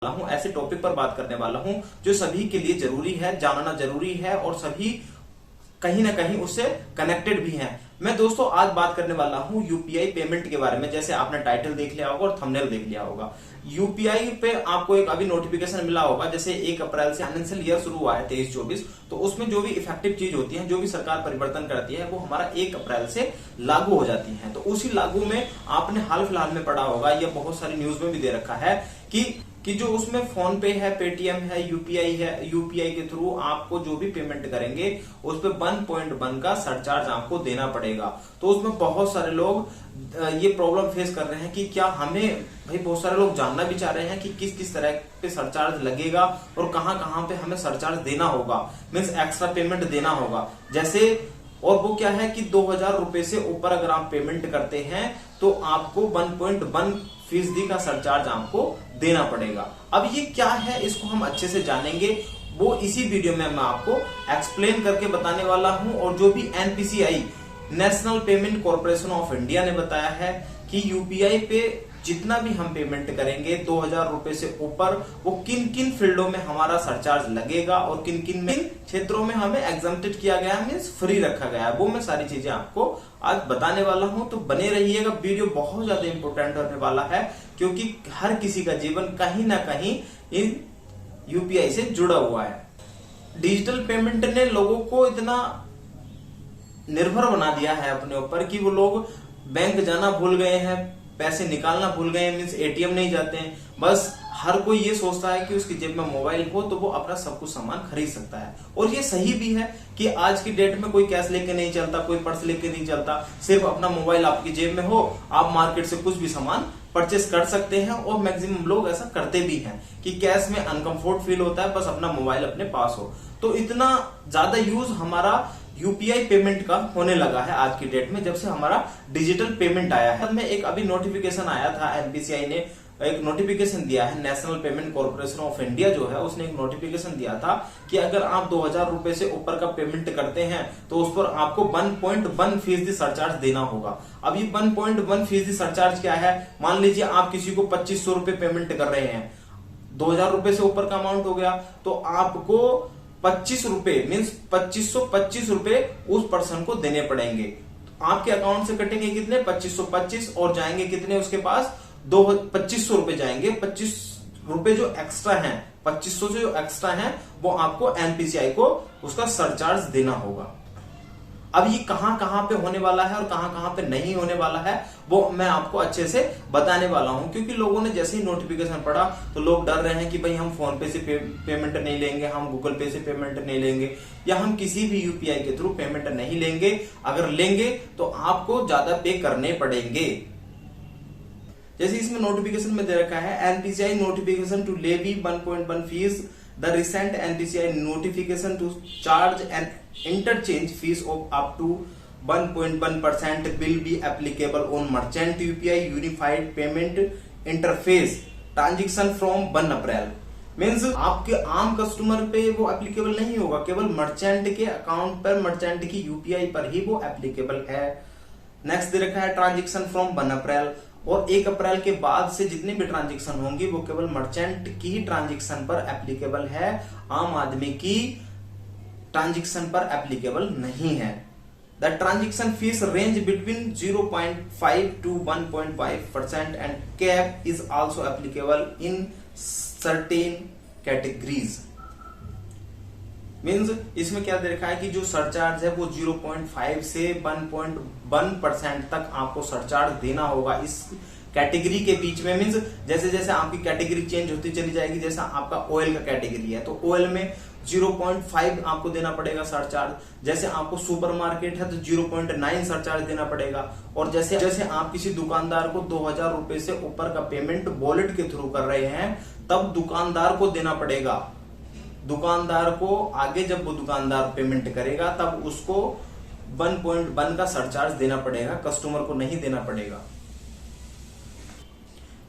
हूं, ऐसे टॉपिक पर बात करने वाला हूं जो सभी के लिए जरूरी है, जानना जरूरी है और सभी कहीं ना कहीं उससे कनेक्टेड भी हैं। मैं दोस्तों आज बात करने वाला हूं यूपीआई पेमेंट के बारे में। जैसे आपने टाइटल देख लिया होगा और थंबनेल देख लिया होगा। यूपीआई पे आपको एक अभी नोटिफिकेशन मिला होगा, जैसे 1 अप्रैल से फाइनेंशियल ईयर शुरू हुआ है 23-24। तो उसमें जो भी इफेक्टिव चीज होती है, जो भी सरकार परिवर्तन करती है, वो हमारा 1 अप्रैल से लागू हो जाती है। तो उसी लागू में आपने हाल फिलहाल में पढ़ा होगा, यह बहुत सारी न्यूज में भी दे रखा है कि जो उसमें फोन पे है, पेटीएम है, यूपीआई है, यूपीआई के थ्रू आपको जो भी पेमेंट करेंगे उस पे 1.1 का सरचार्ज आपको देना पड़ेगा। तो उसमें बहुत सारे लोग ये प्रॉब्लम फेस कर रहे हैं कि क्या हमें, भाई बहुत सारे लोग जानना भी चाह रहे हैं कि किस किस तरह पे सरचार्ज लगेगा और कहां कहां पे हमें सरचार्ज देना होगा, मीन्स एक्स्ट्रा पेमेंट देना होगा। जैसे और वो क्या है कि 2000 रुपए से ऊपर अगर आप पेमेंट करते हैं तो आपको 1.1% का सरचार्ज आपको देना पड़ेगा। अब ये क्या है, इसको हम अच्छे से जानेंगे, वो इसी वीडियो में मैं आपको एक्सप्लेन करके बताने वाला हूं। और जो भी NPCI, national payment corporation of India ने बताया है कि यूपीआई पे जितना भी हम पेमेंट करेंगे 2000 रुपए से ऊपर, वो किन किन फील्डों में हमारा सरचार्ज लगेगा और किन किन क्षेत्रों में हमें एग्जम्प्टेड किया गया है, मीन्स फ्री रखा गया है, वो मैं सारी चीजें आपको आज बताने वाला हूं। तो बने रहिएगा, वीडियो बहुत ज्यादा इंपॉर्टेंट होने वाला है क्योंकि हर किसी का जीवन कहीं ना कहीं इन यूपीआई से जुड़ा हुआ है। डिजिटल पेमेंट ने लोगों को इतना निर्भर बना दिया है अपने ऊपर कि वो लोग बैंक जाना भूल गए हैं, पैसे निकालना भूल गए हैं, मीन्स एटीएम नहीं जाते हैं। बस हर कोई ये सोचता है कि उसकी जेब में मोबाइल हो तो वो अपना सब कुछ सामान खरीद सकता है। और ये सही भी है कि आज की डेट में कोई कैश लेके नहीं चलता, कोई पर्स लेके नहीं चलता, सिर्फ अपना मोबाइल आपकी जेब में हो, आप मार्केट से कुछ भी सामान परचेस कर सकते हैं। और मैक्सिमम लोग ऐसा करते भी हैं कि कैश में अनकंफर्ट फील होता है, बस अपना मोबाइल अपने पास हो। तो इतना ज्यादा यूज हमारा यूपीआई पेमेंट का होने लगा है आज की डेट में, जब से हमारा डिजिटल पेमेंट आया है। में एक अभी नोटिफिकेशन आया था, एनपीसीआई ने एक नोटिफिकेशन दिया है, national payment corporation of India जो है उसने एक नोटिफिकेशन दिया था कि अगर आप 2000 रुपए से ऊपर का पेमेंट करते हैं तो उस पर आपको 1.1% सरचार्ज देना होगा। अब ये 1.1% सरचार्ज क्या है? मान लीजिए आप किसी को 2500 रुपए पेमेंट कर रहे हैं, 2000 रुपए से ऊपर का अमाउंट हो गया, तो आपको 25 रुपए मीन्स 2525 रुपए उस पर्सन को देने पड़ेंगे। आपके अकाउंट से कटेंगे कितने? 2525 और जाएंगे कितने उसके पास? 2500 रुपए जाएंगे। 25 रुपए जो एक्स्ट्रा हैं, 2500 जो एक्स्ट्रा हैं, वो आपको एनपीसीआई को उसका सरचार्ज देना होगा। अब ये कहां कहां पे होने वाला है और कहां कहां पे नहीं होने वाला है, वो मैं आपको अच्छे से बताने वाला हूं। क्योंकि लोगों ने जैसे ही नोटिफिकेशन पढ़ा तो लोग डर रहे हैं कि भाई हम फोन पे से पेमेंट नहीं लेंगे, हम गूगल पे से पेमेंट नहीं लेंगे, या हम किसी भी यूपीआई के थ्रू पेमेंट नहीं लेंगे। अगर लेंगे तो आपको ज्यादा पे करने पड़ेंगे। जैसे इसमें नोटिफिकेशन में दे रखा है, NPCI notification to levy 1.1 fees, the recent NPCI notification to charge an interchange fees of up to 1.1% will be applicable on merchant UPI unified payment interface transaction from 1 April. Means आपके आम customer पे वो applicable नहीं होगा, केवल merchant के account पर, merchant की यूपीआई पर ही वो एप्लीकेबल है। नेक्स्ट दे रखा है ट्रांजेक्शन फ्रॉम 1 अप्रैल, और 1 अप्रैल के बाद से जितनी भी ट्रांजेक्शन होंगी वो केवल मर्चेंट की ही ट्रांजेक्शन पर एप्लीकेबल है, आम आदमी की ट्रांजेक्शन पर एप्लीकेबल नहीं है। The transaction fees range between 0.5 to 1.5% and cap is also applicable in certain categories. Means इसमें क्या दे रखा है कि जो सरचार्ज है वो 0.5 से 1.1% तक आपको सरचार्ज देना होगा इस कैटेगरी के बीच में। मीन्स जैसे जैसे आपकी कैटेगरी चेंज होती चली जाएगी, जैसा आपका ऑयल का कैटेगरी है तो ऑयल में 0.5 आपको देना पड़ेगा सरचार्ज। जैसे आपको सुपरमार्केट है तो 0.9 सरचार्ज देना पड़ेगा। और जैसे जैसे आप किसी दुकानदार को 2000 रुपए से ऊपर का पेमेंट वॉलेट के थ्रू कर रहे हैं, तब दुकानदार को देना पड़ेगा। दुकानदार को आगे जब वो दुकानदार पेमेंट करेगा तब उसको 1.1 का सरचार्ज देना पड़ेगा, कस्टमर को नहीं देना पड़ेगा।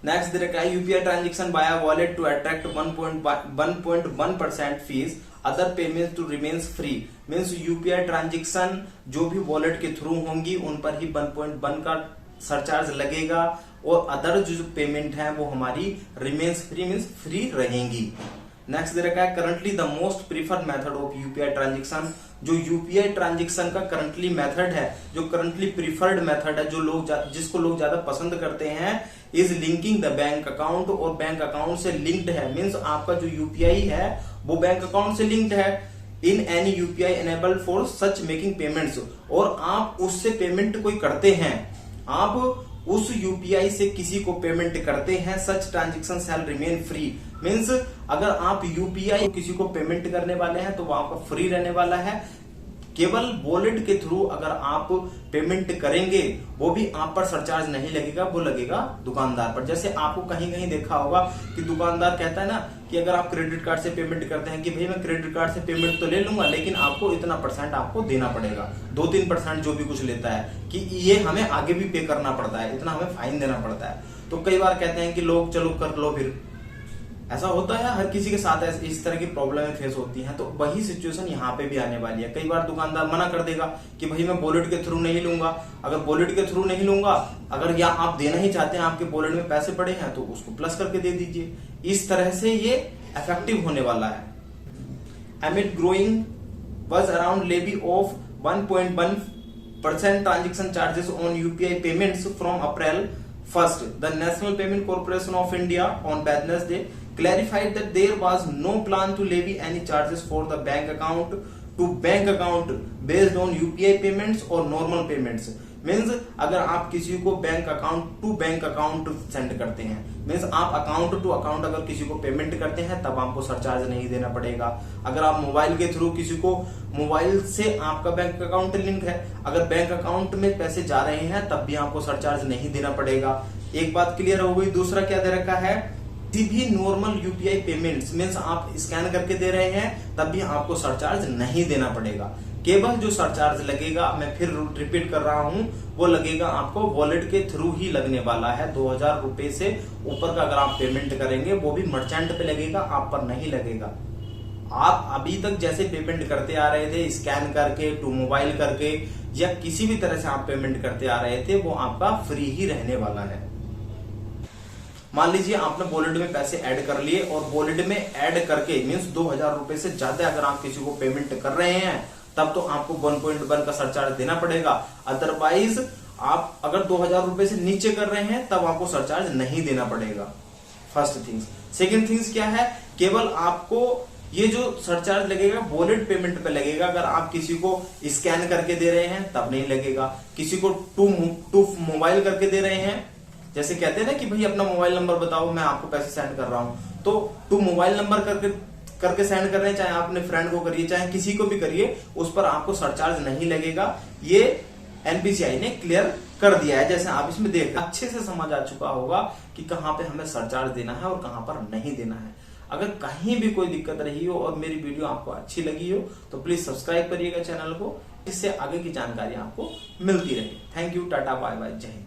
नेक्स्ट दे रखा है, UPI transaction by wallet to attract 1.1% fees, other payment to remains free. Means UPI transaction जो भी वॉलेट के थ्रू होंगी उन पर ही 1.1 का सरचार्ज लगेगा, और अदर जो पेमेंट है वो हमारी रिमेन्स फ्री मीन्स फ्री रहेंगी। नेक्स्ट दे रखा है currently the most preferred method of UPI transaction. जो यूपीआई ट्रांजेक्शन का करंटली मेथड है, जो करंटली प्रीफर्ड मेथड है, जो जिसको लोग ज्यादा पसंद करते हैं, is linking the bank account, और बैंक अकाउंट से लिंक्ड है। मीन्स आपका जो यूपीआई है वो बैंक अकाउंट से लिंक्ड है। In any UPI enabled for such making payments, और आप उससे पेमेंट कोई करते हैं, आप उस यूपीआई से किसी को पेमेंट करते हैं, such transaction shall remain free. Means अगर आप यूपीआई किसी को पेमेंट करने वाले हैं तो वो आपका फ्री रहने वाला है। केवल वॉलेट के थ्रू अगर आप पेमेंट करेंगे वो भी आप पर सरचार्ज नहीं लगेगा, वो लगेगा दुकानदार पर। जैसे आपको कहीं कहीं देखा होगा कि दुकानदार कहता है ना कि अगर आप क्रेडिट कार्ड से पेमेंट करते हैं कि भाई मैं क्रेडिट कार्ड से पेमेंट तो ले लूंगा लेकिन आपको इतना % आपको देना पड़ेगा, 2-3% जो भी कुछ लेता है कि ये हमें आगे भी पे करना पड़ता है, इतना हमें फाइन देना पड़ता है। तो कई बार कहते हैं कि लोग चलो कर लो, फिर ऐसा होता है, हर किसी के साथ इस तरह की प्रॉब्लम फेस होती हैं। तो वही सिचुएशन यहाँ पे भी आने वाली है। कई बार दुकानदार मना कर देगा कि भाई मैं वॉलेट के थ्रू नहीं लूंगा। अगर वॉलेट के थ्रू नहीं लूंगा, अगर या आप देना ही चाहते हैं, आपके वॉलेट में पैसे पड़े हैं तो उसको प्लस करके दे दीजिए। इस तरह से ये इफेक्टिव होने वाला है। एमिड growing was around levy of 1.1% transaction charges on UPI payments from April 1st. The National Payment Corporation of India on Wednesday clarified that there was no plan to levy any charges for the bank account to bank account based on UPI payments or normal payments. Means अगर आप किसी को bank account to bank account send करते हैं, means आप account to account अगर किसी को पेमेंट करते हैं तब आपको सरचार्ज नहीं देना पड़ेगा। अगर आप मोबाइल के थ्रू किसी को, मोबाइल से आपका बैंक अकाउंट लिंक है, अगर बैंक अकाउंट में पैसे जा रहे हैं तब भी आपको सरचार्ज नहीं देना पड़ेगा। एक बात क्लियर हो गई। दूसरा क्या दे रखा है, किसी भी नॉर्मल यूपीआई पेमेंट्स मीन्स आप स्कैन करके दे रहे हैं तब भी आपको सरचार्ज नहीं देना पड़ेगा। केवल जो सरचार्ज लगेगा, मैं फिर रिपीट कर रहा हूं, वो लगेगा आपको वॉलेट के थ्रू ही लगने वाला है। 2000 रुपए से ऊपर का अगर आप पेमेंट करेंगे वो भी मर्चेंट पे लगेगा, आप पर नहीं लगेगा। आप अभी तक जैसे पेमेंट करते आ रहे थे, स्कैन करके, टू मोबाइल करके, या किसी भी तरह से आप पेमेंट करते आ रहे थे, वो आपका फ्री ही रहने वाला है। मान लीजिए आपने वॉलेट में पैसे ऐड कर लिए और वॉलेट में ऐड करके मीन्स 2000 रुपए से ज्यादा अगर आप किसी को पेमेंट कर रहे हैं तब तो आपको 1.1 का सरचार्ज देना पड़ेगा। अदरवाइज आप अगर 2000 रुपए से नीचे कर रहे हैं तब आपको सरचार्ज नहीं देना पड़ेगा। First things. सेकंड थिंग्स क्या है, केवल आपको ये जो सरचार्ज लगेगा वॉलेट पेमेंट पे लगेगा। अगर आप किसी को स्कैन करके दे रहे हैं तब नहीं लगेगा। किसी को टू मोबाइल करके दे रहे हैं, जैसे कहते हैं ना कि भाई अपना मोबाइल नंबर बताओ मैं आपको पैसे सेंड कर रहा हूं, तो टू मोबाइल नंबर करके सेंड कर रहे हैं, चाहे आप अपने फ्रेंड को करिए चाहे किसी को भी करिए, उस पर आपको सरचार्ज नहीं लगेगा। ये एनपीसीआई ने क्लियर कर दिया है। जैसे आप इसमें देख अच्छे से समझ आ चुका होगा कि कहां पे हमें सरचार्ज देना है और कहां पर नहीं देना है। अगर कहीं भी कोई दिक्कत रही हो और मेरी वीडियो आपको अच्छी लगी हो तो प्लीज सब्सक्राइब करिएगा चैनल को, इससे आगे की जानकारी आपको मिलती रहे। Thank you, tata, bye bye, जय हिंद।